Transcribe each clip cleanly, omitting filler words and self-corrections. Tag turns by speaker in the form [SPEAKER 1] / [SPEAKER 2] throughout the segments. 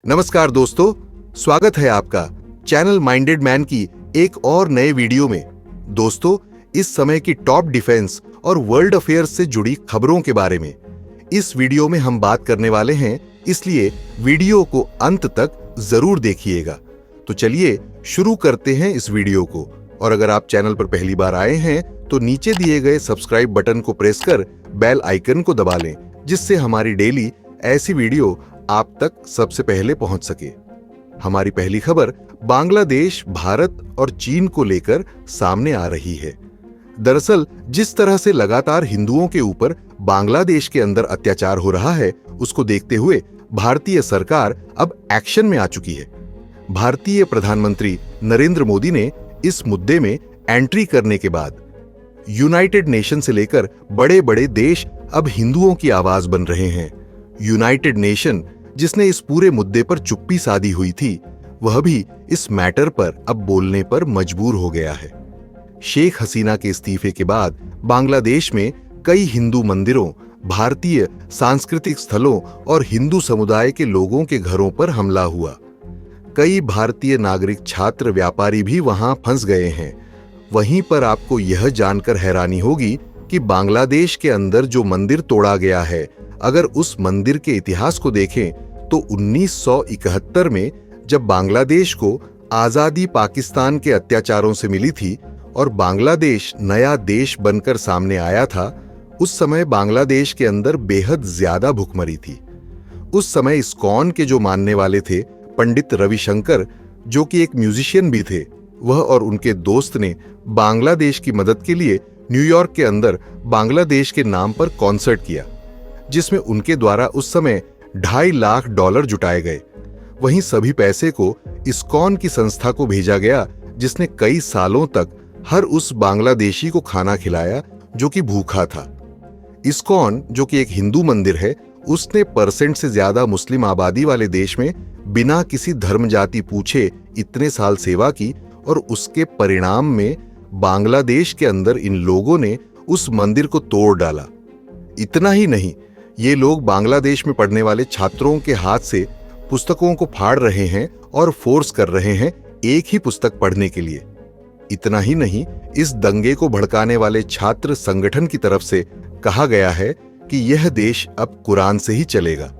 [SPEAKER 1] नमस्कार दोस्तों, स्वागत है आपका चैनल माइंडेड मैन की एक और नए वीडियो में। दोस्तों, इस समय की टॉप डिफेंस और वर्ल्ड अफेयर्स से जुड़ी खबरों के बारे में इस वीडियो में हम बात करने वाले हैं, इसलिए वीडियो को अंत तक जरूर देखिएगा। तो चलिए शुरू करते हैं इस वीडियो को। और अगर आप चैनल पर पहली बार आए हैं तो नीचे दिए गए सब्सक्राइब बटन को प्रेस कर बेल आइकन को दबा लें, जिससे हमारी डेली ऐसी वीडियो आप तक सबसे पहले पहुंच सके। हमारी पहली खबर बांग्लादेश, भारत और चीन को लेकर सामने आ रही है। दरअसल जिस तरह से लगातार हिंदुओं के ऊपर बांग्लादेश के अंदर अत्याचार हो रहा है, उसको देखते हुए भारतीय सरकार अब एक्शन में आ चुकी है। भारतीय प्रधानमंत्री नरेंद्र मोदी ने इस मुद्दे में एंट्री करने के बाद यूनाइटेड नेशन से लेकर बड़े बड़े देश अब हिंदुओं की आवाज बन रहे हैं। यूनाइटेड नेशन, जिसने इस पूरे मुद्दे पर चुप्पी साधी हुई थी, वह भी इस मैटर पर अब बोलने पर मजबूर हो गया है। शेख हसीना के इस्तीफे के बाद बांग्लादेश में कई हिंदू मंदिरों, भारतीय सांस्कृतिक स्थलों और हिंदू समुदाय के लोगों के घरों पर हमला हुआ। कई भारतीय नागरिक, छात्र, व्यापारी भी वहां फंस गए हैं। वहीं पर आपको यह जानकर हैरानी होगी कि बांग्लादेश के अंदर जो मंदिर तोड़ा गया है, अगर उस मंदिर के इतिहास को देखें तो 1971 में जब बांग्लादेश को आजादी पाकिस्तान के अत्याचारों से मिली थी और बांग्लादेश नया देश बनकर सामने आया था, उस समय बांग्लादेश के अंदर बेहद ज्यादा भुखमरी थी। उस समय इस्कॉन के जो मानने वाले थे, पंडित रविशंकर, जो कि एक म्यूजिशियन भी थे, वह और उनके दोस्त ने बांग्लादेश की मदद के लिए न्यूयॉर्क के अंदर बांग्लादेश के नाम पर कॉन्सर्ट किया, जिसमें उनके द्वारा उस समय $2.5 लाख जुटाए गए। वहीं सभी पैसे को इस्कॉन की संस्था को भेजा गया, जिसने कई सालों तक हर उस बांग्लादेशी को खाना खिलाया जो कि भूखा था। इस्कॉन, जो कि एक हिंदू मंदिर है, उसने % से ज्यादा मुस्लिम आबादी वाले देश में बिना किसी धर्म जाति पूछे इतने साल सेवा की, और उसके परिणाम में बांग्लादेश के अंदर इन लोगों ने उस मंदिर को तोड़ डाला। इतना ही नहीं, ये लोग बांग्लादेश में पढ़ने वाले छात्रों के हाथ से पुस्तकों को फाड़ रहे हैं और फोर्स कर रहे हैं एक ही पुस्तक पढ़ने के लिए। इतना ही नहीं, इस दंगे को भड़काने वाले छात्र संगठन की तरफ से कहा गया है कि यह देश अब कुरान से ही चलेगा।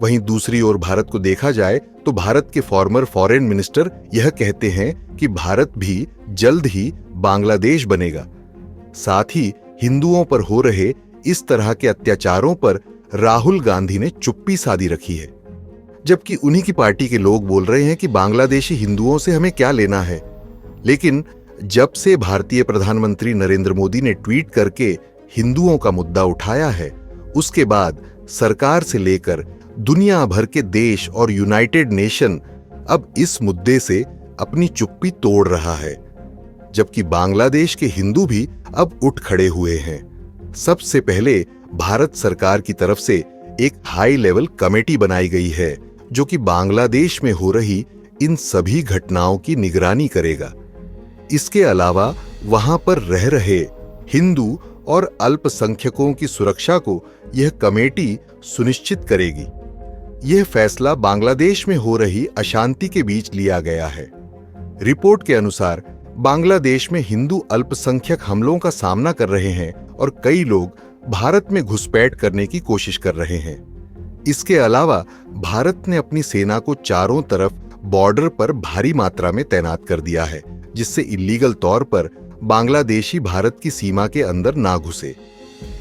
[SPEAKER 1] वहीं दूसरी ओर भारत को देखा जाए तो भारत के फॉर्मर फॉरेन मिनिस्टर यह कहते हैं कि भारत भी जल्द ही बांग्लादेश बनेगा। साथ ही हिंदुओं पर हो रहे इस तरह के अत्याचारों पर राहुल गांधी ने चुप्पी साधी रखी है, जबकि उन्हीं की पार्टी के लोग बोल रहे हैं कि बांग्लादेशी हिंदुओं से हमें क्या लेना है। लेकिन जब से भारतीय प्रधानमंत्री नरेंद्र मोदी ने ट्वीट करके हिंदुओं का मुद्दा उठाया है, उसके बाद सरकार से लेकर दुनिया भर के देश और यूनाइटेड नेशन अब इस मुद्दे से अपनी चुप्पी तोड़ रहा है, जबकि बांग्लादेश के हिंदू भी अब उठ खड़े हुए हैं। सबसे पहले भारत सरकार की तरफ से एक हाई लेवल कमेटी बनाई गई है, जो कि बांग्लादेश में हो रही इन सभी घटनाओं की निगरानी करेगा। इसके अलावा वहां पर रह रहे हिंदू और अल्पसंख्यकों की सुरक्षा को यह कमेटी सुनिश्चित करेगी। यह फैसला बांग्लादेश में हो रही अशांति के बीच लिया गया है। रिपोर्ट के अनुसार बांग्लादेश में हिंदू अल्पसंख्यक हमलों का सामना कर रहे हैं और कई लोग भारत में घुसपैठ करने की कोशिश कर रहे हैं। इसके अलावा भारत ने अपनी सेना को चारों तरफ बॉर्डर पर भारी मात्रा में तैनात कर दिया है, जिससे इलीगल तौर पर बांग्लादेशी भारत की सीमा के अंदर ना घुसे।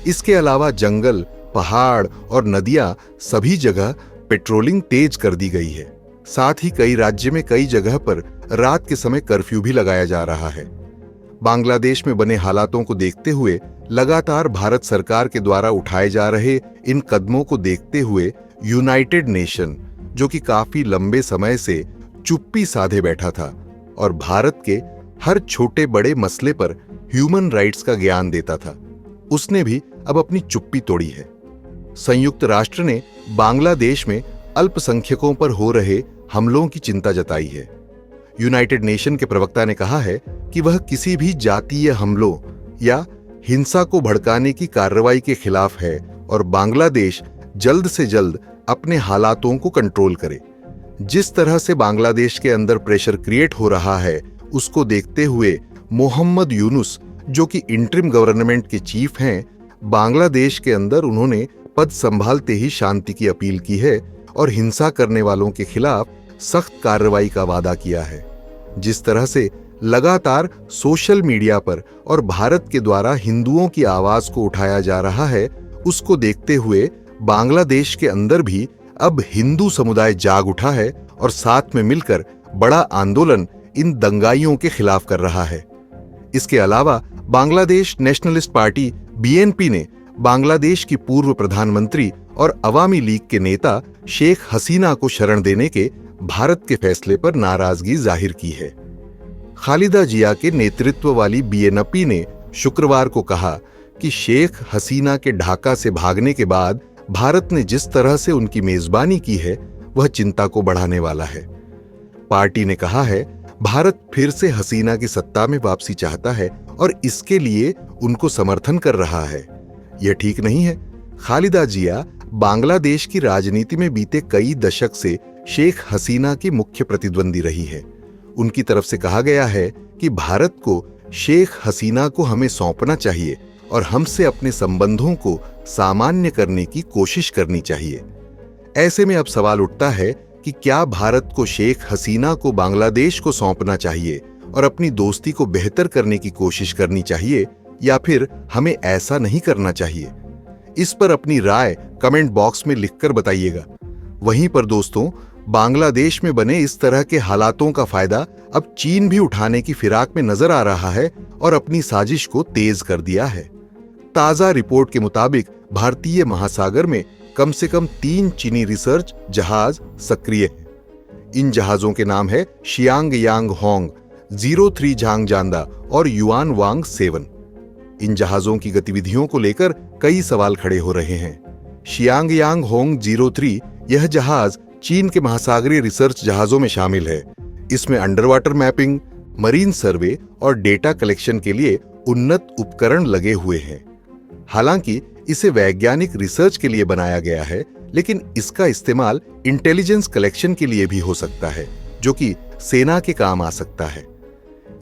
[SPEAKER 1] इसके अलावा जंगल, पहाड़ और नदियां, सभी जगह पेट्रोलिंग तेज कर दी गई है। साथ ही कई राज्य में कई जगह पर रात के समय कर्फ्यू भी लगाया जा रहा है। बांग्लादेश में बने हालातों को देखते हुए लगातार भारत सरकार के द्वारा उठाए जा रहे इन कदमों को देखते हुए यूनाइटेड नेशन, जो कि काफी लंबे समय से चुप्पी साधे बैठा था और भारत के हर छोटे बड़े मसले पर ह्यूमन राइट्स का ज्ञान देता था, उसने भी अब अपनी चुप्पी तोड़ी है। संयुक्त राष्ट्र ने बांग्लादेश में अल्पसंख्यकों पर हो रहे हमलों की चिंता जताई है। यूनाइटेड नेशन के प्रवक्ता ने कहा है कि वह किसी भी जातीय हमलों या हिंसा को भड़काने की कार्रवाई के खिलाफ है और बांग्लादेश जल्द से जल्द अपने हालातों को कंट्रोल करे। जिस तरह से बांग्लादेश के अंदर प्रेशर क्रिएट हो रहा है, उसको देखते हुए मोहम्मद यूनुस, जो कि इंटरिम गवर्नमेंट के चीफ हैं, बांग्लादेश के अंदर उन्होंने पद संभालते ही शांति की अपील की है और हिंसा करने वालों के खिलाफ सख्त कार्रवाई का वादा किया है। जिस तरह से लगातार सोशल मीडिया पर और भारत के द्वारा हिंदुओं की आवाज को उठाया जा रहा है, उसको देखते हुए बांग्लादेश के अंदर भी अब हिंदू समुदाय जाग उठा है और साथ में मिलकर बड़ा आंदोलन इन दंगाइयों के खिलाफ कर रहा है। इसके अलावा बांग्लादेश नेशनलिस्ट पार्टी बीएनपी ने बांग्लादेश की पूर्व प्रधानमंत्री और अवामी लीग के नेता शेख हसीना को शरण देने के भारत के फैसले पर नाराजगी जाहिर की है। खालिदा जिया के नेतृत्व वाली बीएनपी ने शुक्रवार को कहा कि शेख हसीना के ढाका से भागने के बाद भारत ने जिस तरह से उनकी मेजबानी की है, वह चिंता को बढ़ाने वाला है। पार्टी ने कहा है, भारत फिर से हसीना की सत्ता में वापसी चाहता है और इसके लिए उनको समर्थन कर रहा है। यह ठीक नहीं है। खालिदा जिया बांग्लादेश की राजनीति में बीते कई दशक से शेख हसीना की मुख्य प्रतिद्वंदी रही है। उनकी तरफ से कहा गया है कि भारत को शेख हसीना को हमें सौंपना चाहिए और हमसे अपने संबंधों को सामान्य करने की कोशिश करनी चाहिए। ऐसे में अब सवाल उठता है कि क्या भारत को शेख हसीना को बांग्लादेश को सौंपना चाहिए और अपनी दोस्ती को बेहतर करने की कोशिश करनी चाहिए, या फिर हमें ऐसा नहीं करना चाहिए? इस पर अपनी राय कमेंट बॉक्स में लिखकर बताइएगा। वहीं पर दोस्तों, बांग्लादेश में बने इस तरह के हालातों का फायदा अब चीन भी उठाने की फिराक में नजर आ रहा है और अपनी साजिश को तेज कर दिया है। ताजा रिपोर्ट के मुताबिक भारतीय महासागर में कम से कम 3 चीनी रिसर्च जहाज सक्रिय हैं। इन जहाजों के नाम है शियांग यांग होंग, 03 झांग जांदा और युआन वांग 7। इन जहाजों की गतिविधियों को लेकर कई सवाल खड़े हो रहे हैं। शियांग यांग होंग 03 यह जहाज चीन के महासागरीय रिसर्च जहाजों में शामिल है। इसमें अंडर वाटर मैपिंग, मरीन सर्वे और डेटा कलेक्शन के लिए उन्नत उपकरण लगे हुए हैं। हालांकि इसे वैज्ञानिक रिसर्च के लिए बनाया गया है, लेकिन इसका इस्तेमाल इंटेलिजेंस कलेक्शन के लिए भी हो सकता है, जो कि सेना के काम आ सकता है।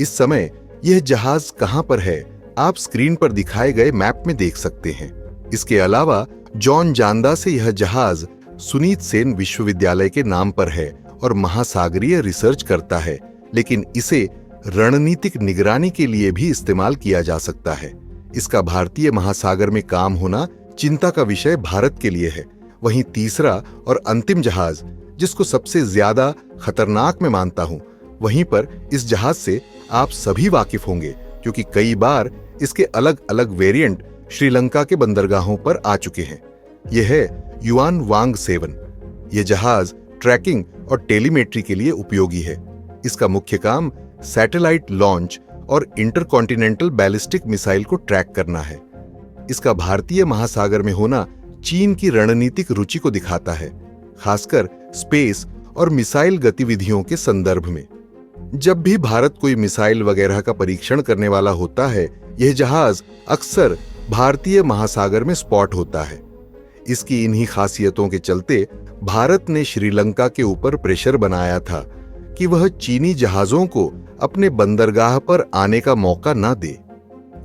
[SPEAKER 1] इस समय यह जहाज कहां पर है, आप स्क्रीन पर दिखाए गए मैप में देख सकते हैं। इसके अलावा जॉन जांदा से यह जहाज सुनीत सेन विश्वविद्यालय के नाम पर है और महासागरीय रिसर्च करता है, लेकिन इसे रणनीतिक निगरानी के लिए भी इस्तेमाल किया जा सकता है। इसका भारतीय महासागर में काम होना चिंता का विषय भारत के लिए है। वहीं तीसरा और अंतिम जहाज, जिसको सबसे ज्यादा खतरनाक मैं मानता हूं, वहीं पर इस जहाज से आप सभी वाकिफ होंगे, क्योंकि कई बार इसके अलग अलग वेरिएंट श्रीलंका के बंदरगाहों पर आ चुके हैं। यह है युआन वांग 7। यह जहाज ट्रैकिंग और टेलीमेट्री के लिए उपयोगी है। इसका मुख्य काम सैटेलाइट लॉन्च और इंटरकॉन्टिनेंटल बैलिस्टिक मिसाइल को ट्रैक करना है। इसका भारतीय महासागर में होना चीन की रणनीतिक रुचि को दिखाता है, खासकर स्पेस और मिसाइल गतिविधियों के संदर्भ में। जब भी भारत कोई मिसाइल वगैरह का परीक्षण करने वाला होता है, यह जहाज अक्सर भारतीय महासागर में स्पॉट होता है। इसकी इन्हीं खासियतों के चलते भारत ने श्रीलंका के ऊपर प्रेशर बनाया था कि वह चीनी जहाजों को अपने बंदरगाह पर आने का मौका न दे,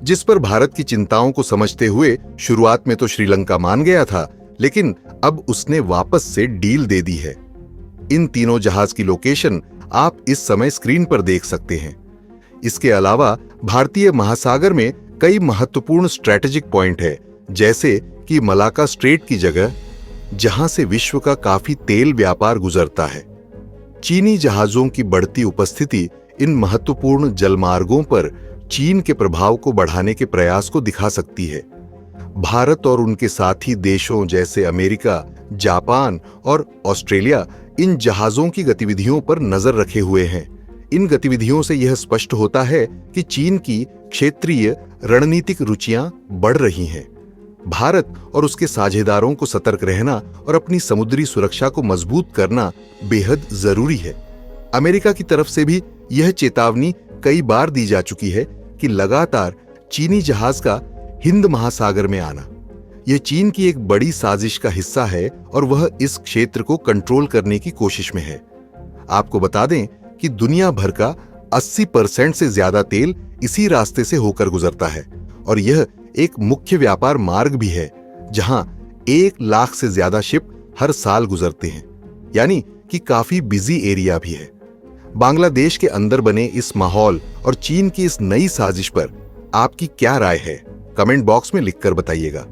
[SPEAKER 1] जिस पर भारत की चिंताओं को समझते हुए शुरुआत में तो श्रीलंका मान गया था, लेकिन अब उसने वापस से डील दे दी है। इन तीनों जहाज की लोकेशन आप इस समय स्क्रीन पर देख सकते हैं। इसके अलावा भारतीय महासागर में कई महत्वपूर्ण स्ट्रैटेजिक पॉइंट है, जैसे कि मलाका स्ट्रेट की जगह, जहां से विश्व का काफी तेल व्यापार गुजरता है। चीनी जहाजों की बढ़ती उपस्थिति इन महत्वपूर्ण जलमार्गों पर चीन के प्रभाव को बढ़ाने के प्रयास को दिखा सकती है। भारत और उनके साथी देशों जैसे अमेरिका, जापान और ऑस्ट्रेलिया इन जहाजों की गतिविधियों पर नजर रखे हुए हैं। इन गतिविधियों से यह स्पष्ट होता है कि चीन की क्षेत्रीय रणनीतिक रुचियां बढ़ रही हैं। भारत और उसके साझेदारों को सतर्क रहना और अपनी समुद्री सुरक्षा को मजबूत करना बेहद जरूरी है। अमेरिका की तरफ से भी यह चेतावनी कई बार दी जा चुकी है कि लगातार चीनी जहाज का हिंद महासागर में आना यह चीन की एक बड़ी साजिश का हिस्सा है और वह इस क्षेत्र को कंट्रोल करने की कोशिश में है। आपको बता दें कि दुनिया भर का 80% से ज्यादा तेल इसी रास्ते से होकर गुजरता है और यह एक मुख्य व्यापार मार्ग भी है जहां 1 लाख से ज्यादा शिप हर साल गुजरते हैं, यानी कि काफी बिजी एरिया भी है। बांग्लादेश के अंदर बने इस माहौल और चीन की इस नई साजिश पर आपकी क्या राय है, कमेंट बॉक्स में लिखकर बताइएगा।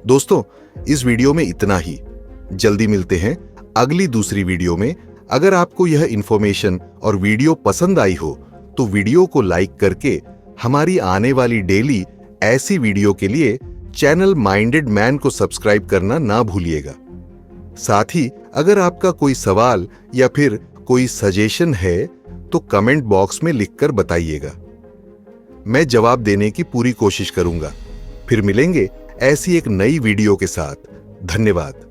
[SPEAKER 1] दोस्तों, इस वीडियो में इतना ही। जल्दी मिलते हैं अगली दूसरी वीडियो में। अगर आपको यह इंफॉर्मेशन और वीडियो पसंद आई हो तो वीडियो को लाइक करके हमारी आने वाली डेली ऐसी वीडियो के लिए चैनल माइंडेड मैन को सब्सक्राइब करना ना भूलिएगा। साथ ही अगर आपका कोई सवाल या फिर कोई सजेशन है तो कमेंट बॉक्स में लिखकर बताइएगा। मैं जवाब देने की पूरी कोशिश करूंगा। फिर मिलेंगे ऐसी एक नई वीडियो के साथ। धन्यवाद।